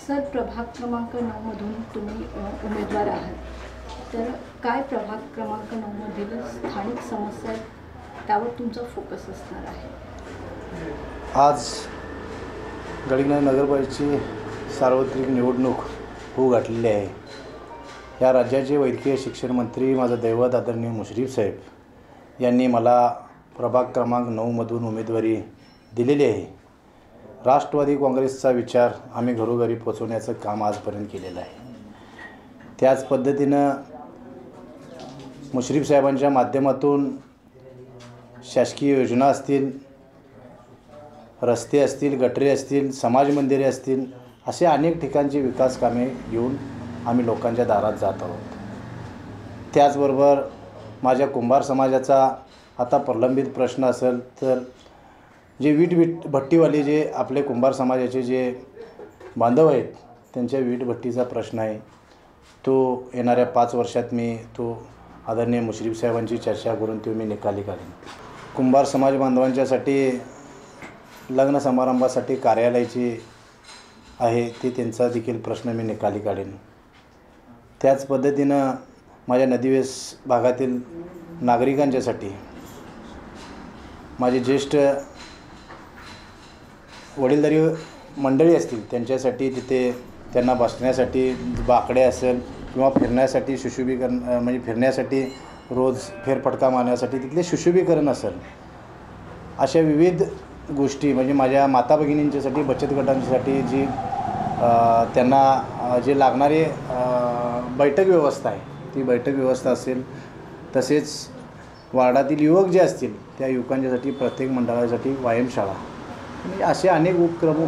Sir, प्रभाग क्रमांक 9 मधून तुम्ही उमेदवार आहात, तर काय प्रभाग क्रमांक 9 मधील स्थानिक समस्या त्यावर तुमचा फोकस असणार आहे? आज गडिंग्लज नगरपालिकेची सार्वत्रिक निवडणूक होऊ घातलेली आहे. या राज्याचे वैद्यकीय शिक्षण मंत्री माझं दैवत आदरणीय मुश्रीफ साहेब यांनी मला प्रभाग क्रमांक 9 मधून उमेदवारी दिलेली आहे. राष्ट्रवादी काँग्रेसचा विचार आम्ही घरोघरी पोचवण्याचं काम आजपर्यंत केलेलं आहे. त्याच पद्धतीनं मुश्रीफ साहेबांच्या माध्यमातून शासकीय योजना असतील, रस्ते असतील, गटरे असतील, समाज मंदिरे असतील, असे अनेक ठिकाणची विकास कामे घेऊन आम्ही लोकांच्या दारात जात आहोत. त्याचबरोबर माझ्या कुंभार समाजाचा आता प्रलंबित प्रश्न असेल तर जे वीटभट्टीवाले जे आपले कुंभार समाजाचे जे बांधव आहेत त्यांच्या वीटभट्टीचा प्रश्न आहे, तो येणाऱ्या 5 वर्षात मी तो आदरणीय मुश्रीफ साहेबांची चर्चा करून तो मी निकाली काढेन. कुंभार समाज बांधवांच्यासाठी लग्न समारंभासाठी कार्यालयाची आहे ते त्यांचा देखील प्रश्न मी निकाली काढेन. त्याच पद्धतीनं माझ्या नदीवेस भागातील नागरिकांच्यासाठी माझे ज्येष्ठ वडीलधारी मंडळी असतील त्यांच्यासाठी तिथे त्यांना बसण्यासाठी बाकडे असेल किंवा फिरण्यासाठी सुशोभीकरण म्हणजे फिरण्यासाठी रोज फेरफटका मारण्यासाठी तिथले सुशोभीकरण असेल, अशा विविध गोष्टी म्हणजे माझ्या माता भगिनींच्यासाठी बचत गटांसाठी जी त्यांना जे लागणारे बैठक व्यवस्था आहे ती बैठक व्यवस्था असेल, तसेच वार्डातील युवक जे असतील त्या युवकांच्यासाठी प्रत्येक मंडळासाठी व्यायामशाळा, म्हणजे असे अनेक उपक्रम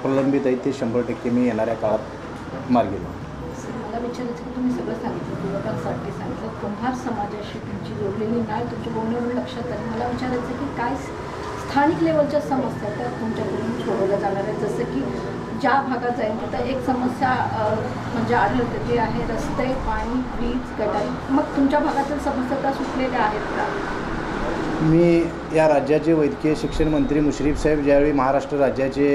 प्रलंबित आहेत ते 100% मी येणाऱ्या काळात मार्गी लावू. मला विचारायचं की तुम्ही सगळं सांगितलं, युवकांसाठी सांगितलं, कुंभार समाजाशी तुमची जोडलेली नाळ तुमच्या बोलण्यावरून लक्षात आली. मला विचारायचं की काय स्थानिक लेवलच्या समस्या त्या तुमच्याकडून सोडवल्या जाणार आहेत? जसं की ज्या भागात जाईल तिथं एक समस्या म्हणजे आढळते ती आहे रस्ते, पाणी, वीज, गटारी. मग तुमच्या भागातील समस्या त्या सुटलेल्या आहेत का? मी या राज्याचे वैद्यकीय शिक्षण मंत्री मुश्रीफ साहेब ज्यावेळी महाराष्ट्र राज्याचे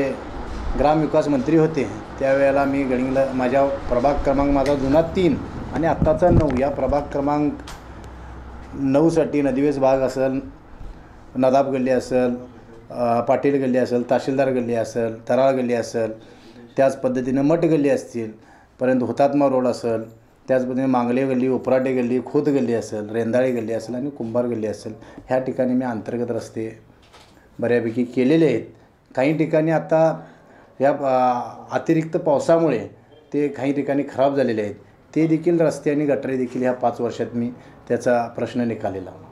ग्रामविकास मंत्री होते त्यावेळेला मी गडिंग्लज माझ्या प्रभाग क्रमांक माझा जुना 3 आणि आत्ताचा 9 या प्रभाग क्रमांक 9साठी नदीवेस भाग असेल, नदाब गल्ली असेल, पाटील गल्ली असेल, तहसीलदार गल्ली असेल, तराळ गल्ली असेल, त्याच पद्धतीनं मठ गल्ली असतील, परंतु हुतात्मा रोड असेल, त्याच पद्धतीने मांगले गल्ली, उपराटे गल्ली, खोत गल्ली असेल, रेंदाळे गल्ली असेल आणि कुंभार गल्ली असेल, ह्या ठिकाणी मी अंतर्गत रस्ते बऱ्यापैकी केलेले आहेत. काही ठिकाणी आता या अतिरिक्त पावसामुळे ते काही ठिकाणी खराब झालेले आहेत, ते देखील रस्ते आणि गटारे देखील ह्या 5 वर्षात मी त्याचा प्रश्न निकाली लावला.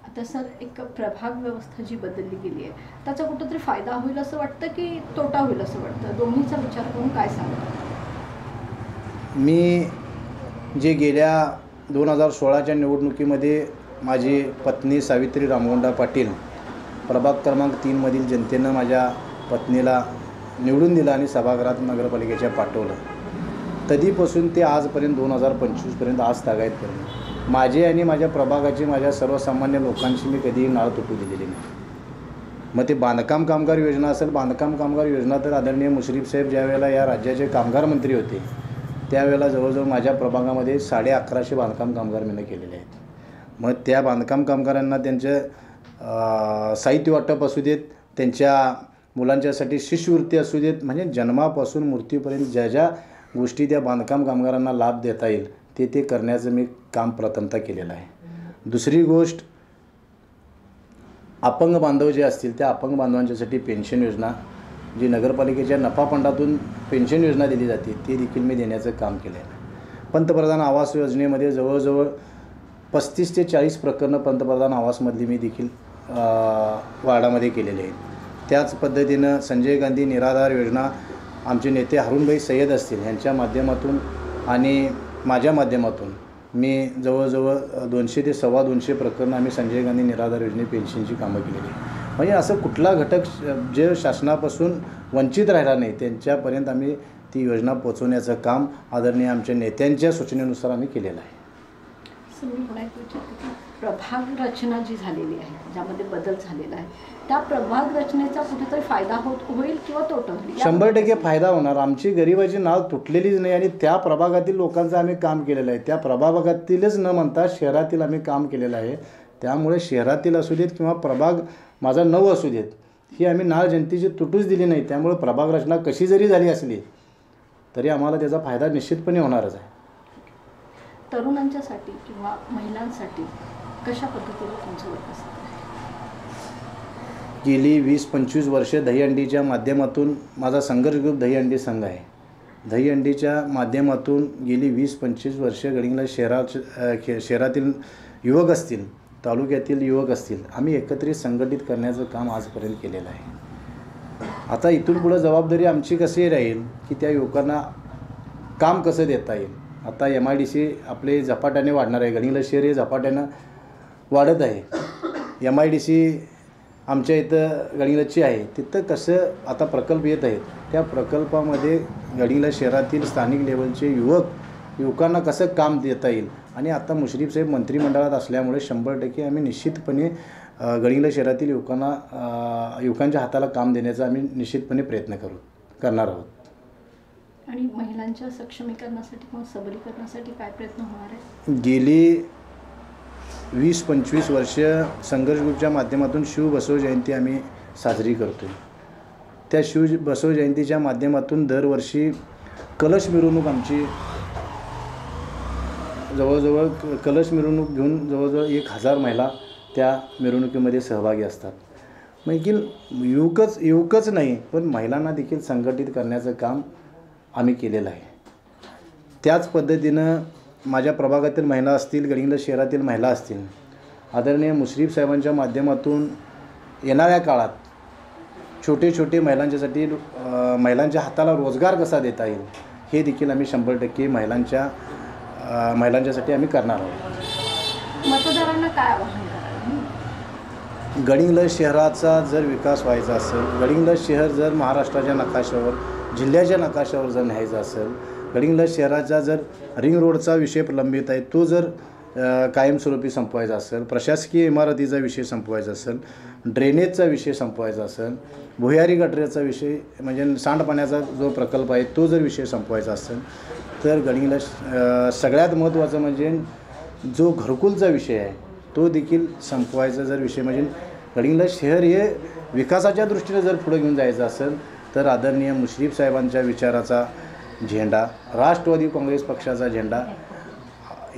आता सर, एक प्रभाग व्यवस्था जी बदलली गेली आहे त्याचा कुठंतरी फायदा होईल असं वाटतं की तोटा होईल असं वाटतं? दोन्हीचा विचार करून काय सांगता? मी जे गेल्या 2016च्या निवडणुकीमध्ये माझी पत्नी सावित्री रामगोंडा पाटील प्रभाग क्रमांक 3मधील जनतेनं माझ्या पत्नीला निवडून दिलं आणि सभागृहात नगरपालिकेच्या पाठवलं. कधीपासून ते आजपर्यंत 2025पर्यंत आज तागायतपर्यंत माझे आणि माझ्या प्रभागाची माझ्या सर्वसामान्य लोकांशी मी कधीही नाळ तुटू दिलेली नाही. मग ते बांधकाम कामगार योजना असेल, बांधकाम कामगार योजना तर आदरणीय मुश्रीफ साहेब ज्यावेळेला या राज्याचे कामगार मंत्री होते त्यावेळेला जवळजवळ माझ्या प्रभागामध्ये 1150 बांधकाम कामगार मी केलेले आहेत. मग त्या बांधकाम कामगारांना त्यांचं साहित्य वाटप असू देत, त्यांच्या मुलांच्यासाठी शिष्यवृत्ती असू देत, म्हणजे जन्मापासून मृत्यूपर्यंत ज्या ज्या गोष्टी त्या बांधकाम कामगारांना लाभ देता येईल ते करण्याचं मी काम प्रथमतः केलेलं आहे. दुसरी गोष्ट, अपंग बांधव जे असतील त्या अपंग बांधवांच्यासाठी पेन्शन योजना जी नगरपालिकेच्या नफा फंडातून पेन्शन योजना दिली जाते ती देखील मी देण्याचं काम केलं आहे. पंतप्रधान आवास योजनेमध्ये जवळजवळ 35 ते 40 प्रकरणं पंतप्रधान आवासमधली मी देखील वार्डामध्ये केलेली आहेत. त्याच पद्धतीनं संजय गांधी निराधार योजना आमचे नेते हरुणभाई सय्यद असतील यांच्या माध्यमातून आणि माझ्या माध्यमातून मी जवळजवळ 200 ते 225 प्रकरणं आम्ही संजय गांधी निराधार योजने पेन्शनची कामं केलेली आहे. म्हणजे असं कुठला घटक जे शासनापासून वंचित राहिला नाही त्यांच्यापर्यंत आम्ही ती योजना पोचवण्याचं काम आदरणीय आमच्या नेत्यांच्या सूचनेनुसार आम्ही केलेलं आहे. प्रभाग रचना जी झालेली आहे, ज्यामध्ये बदल झालेला आहे, त्या प्रभाग रचनेचा कुठेतरी फायदा होईल किंवा तोटा होईल? 100% फायदा होणार. आमची गरिबाची नाव तुटलेलीच नाही आणि त्या प्रभागातील लोकांचं आम्ही काम केलेलं आहे. त्या प्रभागातीलच न म्हणता शहरातील आम्ही काम केलेलं आहे. त्यामुळे शहरातील असू देत किंवा प्रभाग माझा 9 असू देत, ही आम्ही नाळ जनतेची तुटूच दिली नाही. त्यामुळे प्रभाग रचना कशी जरी झाली असली तरी आम्हाला त्याचा फायदा निश्चितपणे होणारच आहे. तरुणांच्यासाठी किंवा महिलांसाठी कशा पद्धतीने तुमचं वर्क असतं? गेली 20-25 वर्षे दहीहंडीच्या माध्यमातून माझा संघर्ष ग्रुप दहीहंडी संघ आहे. दहीहंडीच्या माध्यमातून गेली 20-25 वर्षे गडिंग्लज शहरातील युवक असतील, तालुक्यातील युवक असतील, आम्ही एकत्रित संघटित करण्याचं काम आजपर्यंत केलेलं आहे. आता इथून पुढं जबाबदारी आमची कशी राहील की त्या युवकांना काम कसं देता येईल. आता MIDC आपले झपाट्याने वाढणार आहे. गडिंग्लज शहर हे झपाट्यानं वाढत आहे. MIDC आमच्या इथं गडिंग्लजची आहे, तिथं कसं आता प्रकल्प येत आहेत, त्या प्रकल्पामध्ये गडिंग्लज शहरातील स्थानिक लेवलचे युवकांना कसं काम देता येईल. आणि आता मुश्रीफ साहेब मंत्रिमंडळात असल्यामुळे 100% आम्ही निश्चितपणे गडिंग्लज शहरातील युवकांच्या हाताला काम देण्याचा आम्ही निश्चितपणे प्रयत्न करणार आहोत. आणि महिलांच्या सक्षमीकरणासाठी किंवा सबलीकरणासाठी काय प्रयत्न होणार आहे? गेली 20-25 वर्ष संघर्ष ग्रुपच्या माध्यमातून शिवबसव जयंती आम्ही साजरी करतो आहे. त्या शिवबसव जयंतीच्या माध्यमातून दरवर्षी कलश मिरवणूक आमची जवळजवळ कलश मिरवणूक घेऊन जवळजवळ 1000 महिला त्या मिरवणुकीमध्ये सहभागी असतात. म्हणजे युवकच नाही पण महिलांना देखील संघटित करण्याचं काम आम्ही केलेलं आहे. त्याच पद्धतीनं माझ्या प्रभागातील महिला असतील, गडिंग्लज शहरातील महिला असतील, आदरणीय मुश्रीफ साहेबांच्या माध्यमातून येणाऱ्या काळात छोटे महिलांच्यासाठी महिलांच्या हाताला रोजगार कसा देता येईल हे देखील आम्ही 100% महिलांच्यासाठी आम्ही करणार आहोत. मतदारांना काय आवाहन कराल? गडिंग्लज शहराचा जर विकास व्हायचा असेल, गडिंग्लज शहर जर महाराष्ट्राच्या नकाशावर, जिल्ह्याच्या नकाशावर जर न्यायचा असेल, गडिंग्लज शहराचा जर रिंग रोडचा विषय प्रलंबित आहे तो जर कायमस्वरूपी संपवायचा असेल, प्रशासकीय इमारतीचा विषय संपवायचा असेल, ड्रेनेजचा विषय संपवायचा असेल, भुयारी गटरेचा विषय म्हणजे सांडपाण्याचा जो प्रकल्प आहे तो जर विषय संपवायचा असेल, तर गडिंग्लज सगळ्यात महत्त्वाचं म्हणजे जो घरकुलचा विषय आहे तो देखील संपवायचा जर विषय म्हणजे गडिंग्लज शहर हे विकासाच्या दृष्टीने जर पुढे घेऊन जायचं असेल तर आदरणीय मुश्रीफ साहेबांच्या विचाराचा झेंडा, राष्ट्रवादी काँग्रेस पक्षाचा झेंडा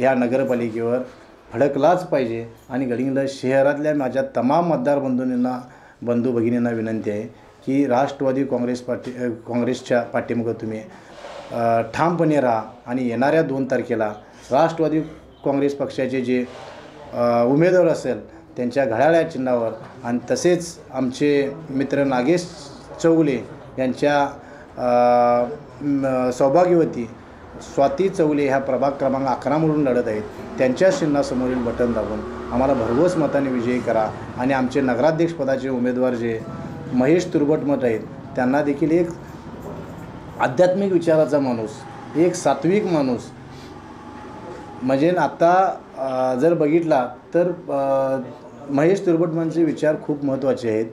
या नगरपालिकेवर फडकलाच पाहिजे. आणि गडिंग्लज शहरातल्या माझ्या तमाम मतदार बंधू भगिनींना विनंती आहे की राष्ट्रवादी काँग्रेसच्या पाठीमागे तुम्ही ठामपणे राहा आणि येणाऱ्या 2 तारखेला राष्ट्रवादी काँग्रेस पक्षाचे जे उमेदवार असेल त्यांच्या घड्याळ्या चिन्हावर आणि तसेच आमचे मित्र नागेश चौगुले यांच्या सौभाग्यवती स्वाती चौगुले ह्या प्रभाग क्रमांक 11 म्हणून लढत आहेत, त्यांच्या चिन्हासमोरील बटन दाबून आम्हाला भरघोस मताने विजयी करा. आणि आमचे नगराध्यक्षपदाचे उमेदवार जे महेश तुर्बटमठ आहेत त्यांना देखील एक आध्यात्मिक विचाराचा माणूस, एक सात्विक माणूस म्हणजे आता जर बघितला तर महेश तुर्बटमठचे विचार खूप महत्त्वाचे आहेत.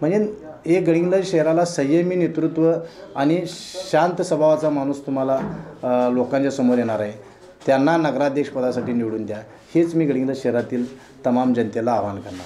म्हणजे एक गडिंग्लज शहराला संयमी नेतृत्व आणि शांत स्वभावाचा माणूस तुम्हाला लोकांच्या समोर येणार आहे. त्यांना नगराध्यक्षपदासाठी निवडून द्या, हेच मी गडिंग्लज शहरातील तमाम जनतेला आवाहन करणार.